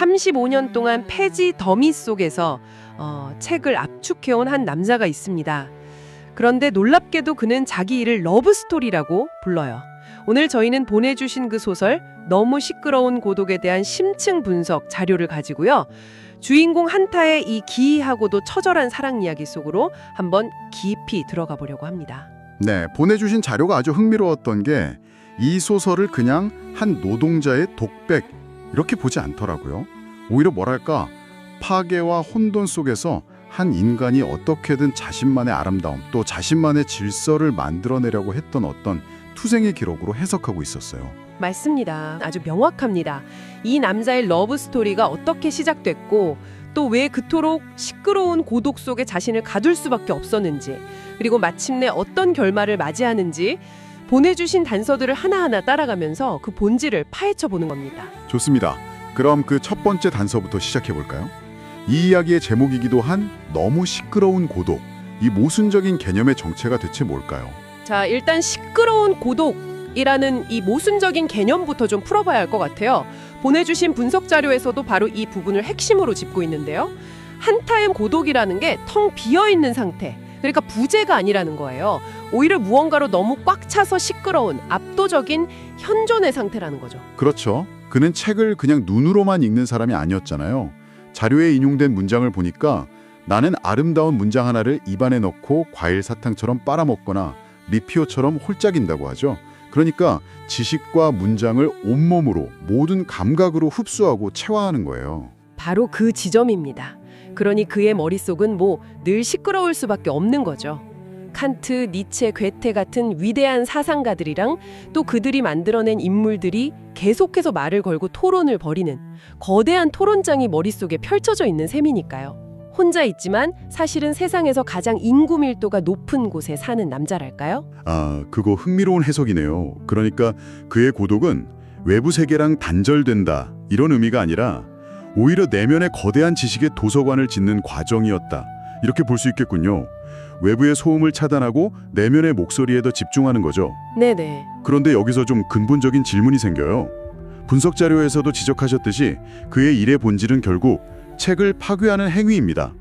35년 동안 폐지 더미 속에서 책을 압축해온 한 남자가 있습니다. 그런데 놀랍게도 그는 자기 일을 러브스토리라고 불러요. 오늘 저희는 보내주신 그 소설 너무 시끄러운 고독에 대한 심층 분석 자료를 가지고요. 주인공 한타의 이 기이하고도 처절한 사랑 이야기 속으로 한번 깊이 들어가 보려고 합니다. 네, 보내주신 자료가 아주 흥미로웠던 게 이 소설을 그냥 한 노동자의 독백 이렇게 보지 않더라고요. 오히려 뭐랄까 파괴와 혼돈 속에서 한 인간이 어떻게든 자신만의 아름다움 또 자신만의 질서를 만들어내려고 했던 어떤 투생의 기록으로 해석하고 있었어요. 맞습니다. 아주 명확합니다. 이 남자의 러브 스토리가 어떻게 시작됐고 또 왜 그토록 시끄러운 고독 속에 자신을 가둘 수밖에 없었는지 그리고 마침내 어떤 결말을 맞이하는지 보내주신 단서들을 하나하나 따라가면서 그 본질을 파헤쳐 보는 겁니다. 좋습니다. 그럼 그 첫 번째 단서부터 시작해 볼까요? 이 이야기의 제목이기도 한 너무 시끄러운 고독, 이 모순적인 개념의 정체가 대체 뭘까요? 자, 일단 시끄러운 고독이라는 이 모순적인 개념부터 좀 풀어봐야 할 것 같아요. 보내주신 분석 자료에서도 바로 이 부분을 핵심으로 짚고 있는데요. 한타의 고독이라는 게 텅 비어있는 상태, 그러니까 부재가 아니라는 거예요. 오히려 무언가로 너무 꽉 차서 시끄러운 압도적인 현존의 상태라는 거죠. 그렇죠. 그는 책을 그냥 눈으로만 읽는 사람이 아니었잖아요. 자료에 인용된 문장을 보니까 나는 아름다운 문장 하나를 입안에 넣고 과일 사탕처럼 빨아먹거나 리피오처럼 홀짝인다고 하죠. 그러니까 지식과 문장을 온몸으로 모든 감각으로 흡수하고 체화하는 거예요. 바로 그 지점입니다. 그러니 그의 머릿속은 늘 시끄러울 수밖에 없는 거죠. 칸트, 니체, 괴테 같은 위대한 사상가들이랑 또 그들이 만들어낸 인물들이 계속해서 말을 걸고 토론을 벌이는 거대한 토론장이 머릿속에 펼쳐져 있는 셈이니까요. 혼자 있지만 사실은 세상에서 가장 인구 밀도가 높은 곳에 사는 남자랄까요? 아, 그거 흥미로운 해석이네요. 그러니까 그의 고독은 외부 세계랑 단절된다 이런 의미가 아니라 오히려 내면의 거대한 지식의 도서관을 짓는 과정이었다. 이렇게 볼 수 있겠군요. 외부의 소음을 차단하고 내면의 목소리에 더 집중하는 거죠. 네네. 그런데 여기서 좀 근본적인 질문이 생겨요. 분석 자료에서도 지적하셨듯이 그의 일의 본질은 결국 책을 파괴하는 행위입니다.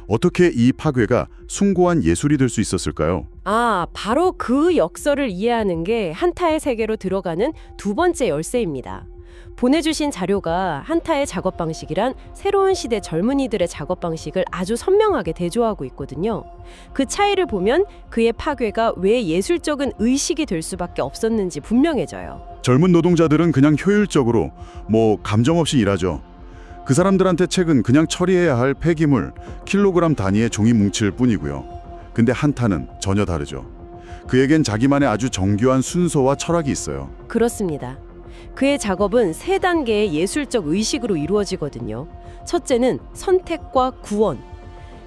어떻게 이 파괴가 숭고한 예술이 될 수 있었을까요? 바로 그 역설을 이해하는 게 한타의 세계로 들어가는 두 번째 열쇠입니다. 보내주신 자료가 한타의 작업 방식이란 새로운 시대 젊은이들의 작업 방식을 아주 선명하게 대조하고 있거든요. 그 차이를 보면 그의 파괴가 왜 예술적인 의식이 될 수밖에 없었는지 분명해져요. 젊은 노동자들은 그냥 효율적으로 감정 없이 일하죠. 그 사람들한테 책은 그냥 처리해야 할 폐기물, 킬로그램 단위의 종이 뭉칠 뿐이고요. 근데 한타는 전혀 다르죠. 그에겐 자기만의 아주 정교한 순서와 철학이 있어요. 그렇습니다. 그의 작업은 세 단계의 예술적 의식으로 이루어지거든요. 첫째는 선택과 구원.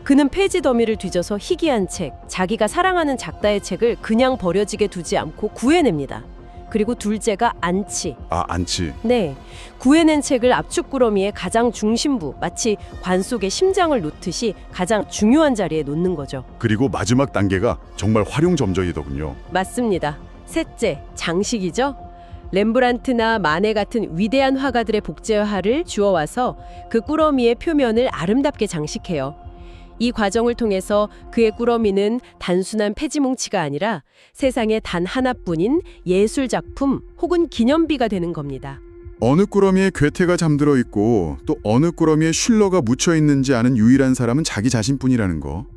그는 폐지 더미를 뒤져서 희귀한 책, 자기가 사랑하는 작가의 책을 그냥 버려지게 두지 않고 구해냅니다. 그리고 둘째가 안치. 안치. 네, 구해낸 책을 압축구러미의 가장 중심부, 마치 관 속에 심장을 놓듯이 가장 중요한 자리에 놓는 거죠. 그리고 마지막 단계가 정말 활용점정이더군요. 맞습니다. 셋째, 장식이죠. 렘브란트나 마네 같은 위대한 화가들의 복제화를 주워와서 그 꾸러미의 표면을 아름답게 장식해요. 이 과정을 통해서 그의 꾸러미는 단순한 폐지뭉치가 아니라 세상에 단 하나뿐인 예술작품 혹은 기념비가 되는 겁니다. 어느 꾸러미에 괴테가 잠들어 있고 또 어느 꾸러미에 슐러가 묻혀 있는지 아는 유일한 사람은 자기 자신뿐이라는 거.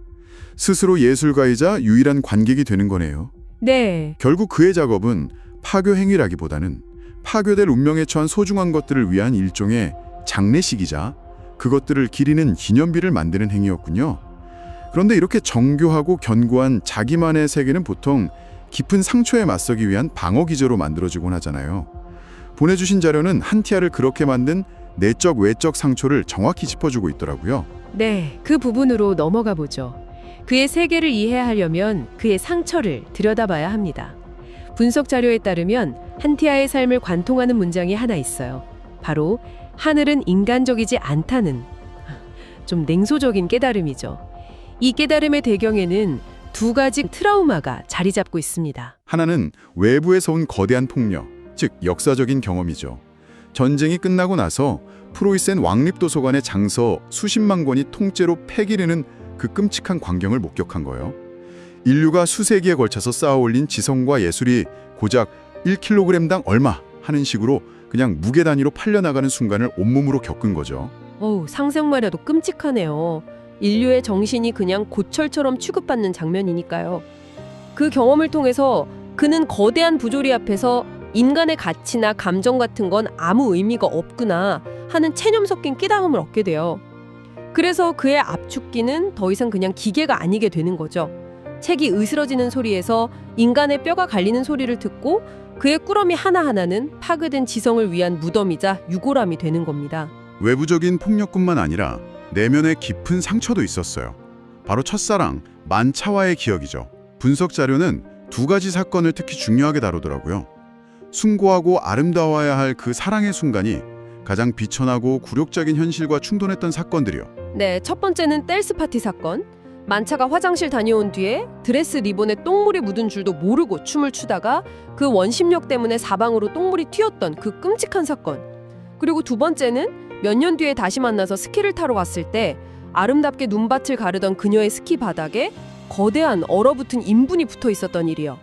스스로 예술가이자 유일한 관객이 되는 거네요. 네. 결국 그의 작업은 파괴 행위라기보다는 파괴될 운명에 처한 소중한 것들을 위한 일종의 장례식이자 그것들을 기리는 기념비를 만드는 행위였군요. 그런데 이렇게 정교하고 견고한 자기만의 세계는 보통 깊은 상처에 맞서기 위한 방어 기제로 만들어지곤 하잖아요. 보내주신 자료는 한티아를 그렇게 만든 내적 외적 상처를 정확히 짚어주고 있더라고요. 네, 그 부분으로 넘어가 보죠. 그의 세계를 이해하려면 그의 상처를 들여다봐야 합니다. 분석 자료에 따르면 한티아의 삶을 관통하는 문장이 하나 있어요. 바로 하늘은 인간적이지 않다는 좀 냉소적인 깨달음이죠. 이 깨달음의 배경에는 두 가지 트라우마가 자리 잡고 있습니다. 하나는 외부에서 온 거대한 폭력, 즉 역사적인 경험이죠. 전쟁이 끝나고 나서 프로이센 왕립도서관의 장서 수십만 권이 통째로 폐기되는 그 끔찍한 광경을 목격한 거예요. 인류가 수세기에 걸쳐서 쌓아올린 지성과 예술이 고작 1kg당 얼마 하는 식으로 그냥 무게 단위로 팔려나가는 순간을 온몸으로 겪은 거죠. 상상만 해도 끔찍하네요. 인류의 정신이 그냥 고철처럼 취급받는 장면이니까요. 그 경험을 통해서 그는 거대한 부조리 앞에서 인간의 가치나 감정 같은 건 아무 의미가 없구나 하는 체념 섞인 깨달음을 얻게 돼요. 그래서 그의 압축기는 더 이상 그냥 기계가 아니게 되는 거죠. 책이 으스러지는 소리에서 인간의 뼈가 갈리는 소리를 듣고 그의 꾸러미 하나하나는 파괴된 지성을 위한 무덤이자 유골함이 되는 겁니다. 외부적인 폭력뿐만 아니라 내면의 깊은 상처도 있었어요. 바로 첫사랑 만차와의 기억이죠. 분석 자료는 두 가지 사건을 특히 중요하게 다루더라고요. 숭고하고 아름다워야 할 그 사랑의 순간이 가장 비천하고 굴욕적인 현실과 충돌했던 사건들이요. 네, 첫 번째는 댄스 파티 사건. 만차가 화장실 다녀온 뒤에 드레스 리본에 똥물이 묻은 줄도 모르고 춤을 추다가 그 원심력 때문에 사방으로 똥물이 튀었던 그 끔찍한 사건. 그리고 두 번째는 몇 년 뒤에 다시 만나서 스키를 타러 갔을 때 아름답게 눈밭을 가르던 그녀의 스키 바닥에 거대한 얼어붙은 인분이 붙어 있었던 일이요.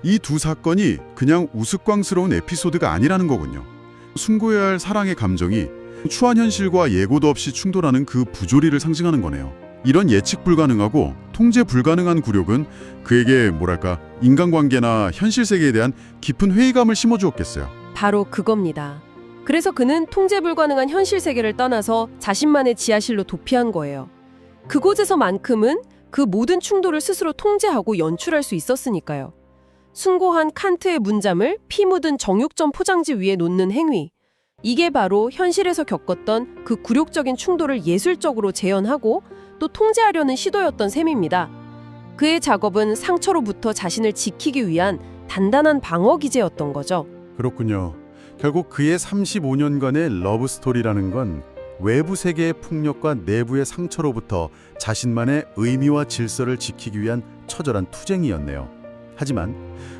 이 두 사건이 그냥 우스꽝스러운 에피소드가 아니라는 거군요. 숭고해야 할 사랑의 감정이 추한 현실과 예고도 없이 충돌하는 그 부조리를 상징하는 거네요. 이런 예측 불가능하고 통제 불가능한 굴욕은 그에게 인간관계나 현실 세계에 대한 깊은 회의감을 심어주었겠어요. 바로 그겁니다. 그래서 그는 통제 불가능한 현실 세계를 떠나서 자신만의 지하실로 도피한 거예요. 그곳에서만큼은 그 모든 충돌을 스스로 통제하고 연출할 수 있었으니까요. 숭고한 칸트의 문잠을 피 묻은 정육점 포장지 위에 놓는 행위. 이게 바로 현실에서 겪었던 그 굴욕적인 충돌을 예술적으로 재현하고 또 통제하려는 시도였던 셈입니다. 그의 작업은 상처로부터 자신을 지키기 위한 단단한 방어 기제였던 거죠. 그렇군요. 결국 그의 35년간의 러브스토리라는 건 외부 세계의 폭력과 내부의 상처로부터 자신만의 의미와 질서를 지키기 위한 처절한 투쟁이었네요. 하지만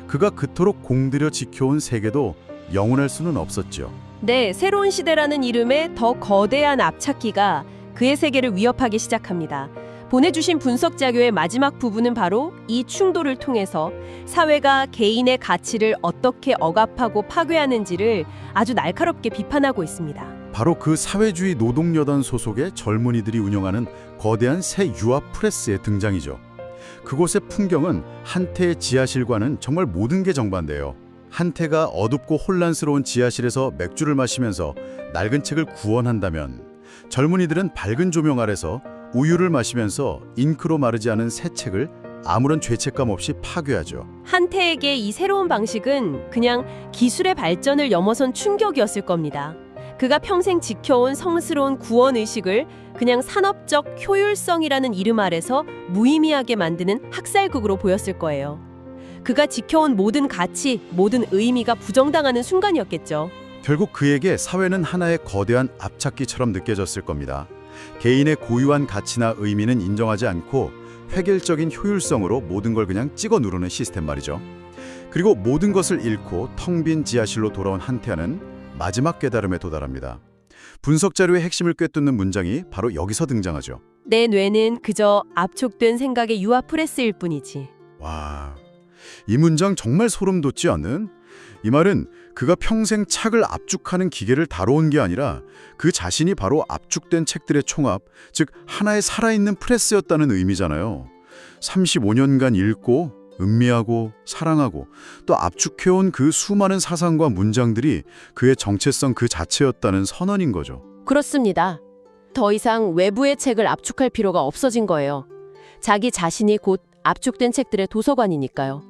그가 그토록 공들여 지켜온 세계도 영원할 수는 없었죠. 네, 새로운 시대라는 이름의 더 거대한 압착기가 그의 세계를 위협하기 시작합니다. 보내주신 분석 자료의 마지막 부분은 바로 이 충돌을 통해서 사회가 개인의 가치를 어떻게 억압하고 파괴하는지를 아주 날카롭게 비판하고 있습니다. 바로 그 사회주의 노동여단 소속의 젊은이들이 운영하는 거대한 새 유아 프레스의 등장이죠. 그곳의 풍경은 한태의 지하실과는 정말 모든 게 정반대예요. 한태가 어둡고 혼란스러운 지하실에서 맥주를 마시면서 낡은 책을 구원한다면 젊은이들은 밝은 조명 아래서 우유를 마시면서 잉크로 마르지 않은 새 책을 아무런 죄책감 없이 파괴하죠. 한태에게 이 새로운 방식은 그냥 기술의 발전을 넘어선 충격이었을 겁니다. 그가 평생 지켜온 성스러운 구원의식을 그냥 산업적 효율성이라는 이름 아래서 무의미하게 만드는 학살극으로 보였을 거예요. 그가 지켜온 모든 가치, 모든 의미가 부정당하는 순간이었겠죠. 결국 그에게 사회는 하나의 거대한 압착기처럼 느껴졌을 겁니다. 개인의 고유한 가치나 의미는 인정하지 않고 획일적인 효율성으로 모든 걸 그냥 찍어 누르는 시스템 말이죠. 그리고 모든 것을 잃고 텅 빈 지하실로 돌아온 한태아는 마지막 깨달음에 도달합니다. 분석 자료의 핵심을 꿰뚫는 문장이 바로 여기서 등장하죠. 내 뇌는 그저 압축된 생각의 유아 프레스일 뿐이지. 와, 이 문장 정말 소름 돋지 않는? 이 말은 그가 평생 책을 압축하는 기계를 다뤄온 게 아니라 그 자신이 바로 압축된 책들의 총합, 즉 하나의 살아있는 프레스였다는 의미잖아요. 35년간 읽고 음미하고 사랑하고 또 압축해온 그 수많은 사상과 문장들이 그의 정체성 그 자체였다는 선언인 거죠. 그렇습니다. 더 이상 외부의 책을 압축할 필요가 없어진 거예요. 자기 자신이 곧 압축된 책들의 도서관이니까요.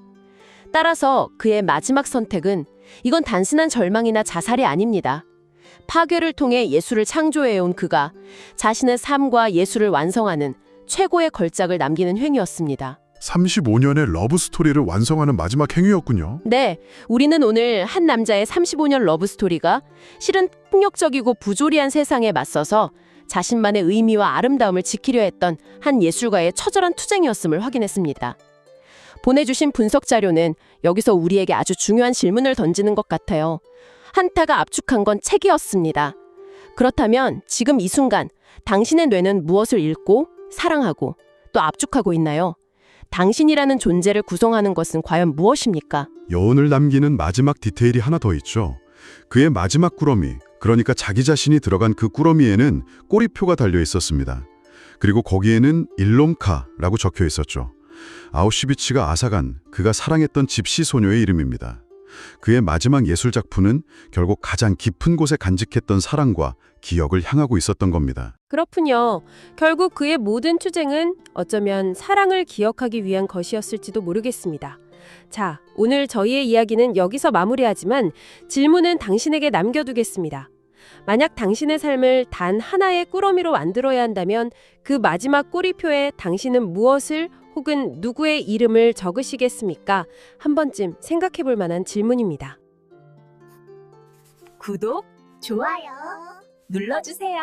따라서 그의 마지막 선택은 이건 단순한 절망이나 자살이 아닙니다. 파괴를 통해 예술을 창조해온 그가 자신의 삶과 예술을 완성하는 최고의 걸작을 남기는 행위였습니다. 35년의 러브스토리를 완성하는 마지막 행위였군요. 네, 우리는 오늘 한 남자의 35년 러브스토리가 실은 폭력적이고 부조리한 세상에 맞서서 자신만의 의미와 아름다움을 지키려 했던 한 예술가의 처절한 투쟁이었음을 확인했습니다. 보내주신 분석 자료는 여기서 우리에게 아주 중요한 질문을 던지는 것 같아요. 한타가 압축한 건 책이었습니다. 그렇다면 지금 이 순간 당신의 뇌는 무엇을 읽고 사랑하고 또 압축하고 있나요? 당신이라는 존재를 구성하는 것은 과연 무엇입니까? 여운을 남기는 마지막 디테일이 하나 더 있죠. 그의 마지막 꾸러미, 그러니까 자기 자신이 들어간 그 꾸러미에는 꼬리표가 달려 있었습니다. 그리고 거기에는 일롬카라고 적혀 있었죠. 아우슈비츠가 앗아간 그가 사랑했던 집시 소녀의 이름입니다. 그의 마지막 예술 작품은 결국 가장 깊은 곳에 간직했던 사랑과 기억을 향하고 있었던 겁니다. 그렇군요. 결국 그의 모든 투쟁은 어쩌면 사랑을 기억하기 위한 것이었을지도 모르겠습니다. 자, 오늘 저희의 이야기는 여기서 마무리하지만 질문은 당신에게 남겨두겠습니다. 만약 당신의 삶을 단 하나의 꾸러미로 만들어야 한다면 그 마지막 꼬리표에 당신은 무엇을 혹은 누구의 이름을 적으시겠습니까? 한 번쯤 생각해 볼 만한 질문입니다. 구독, 좋아요 눌러주세요.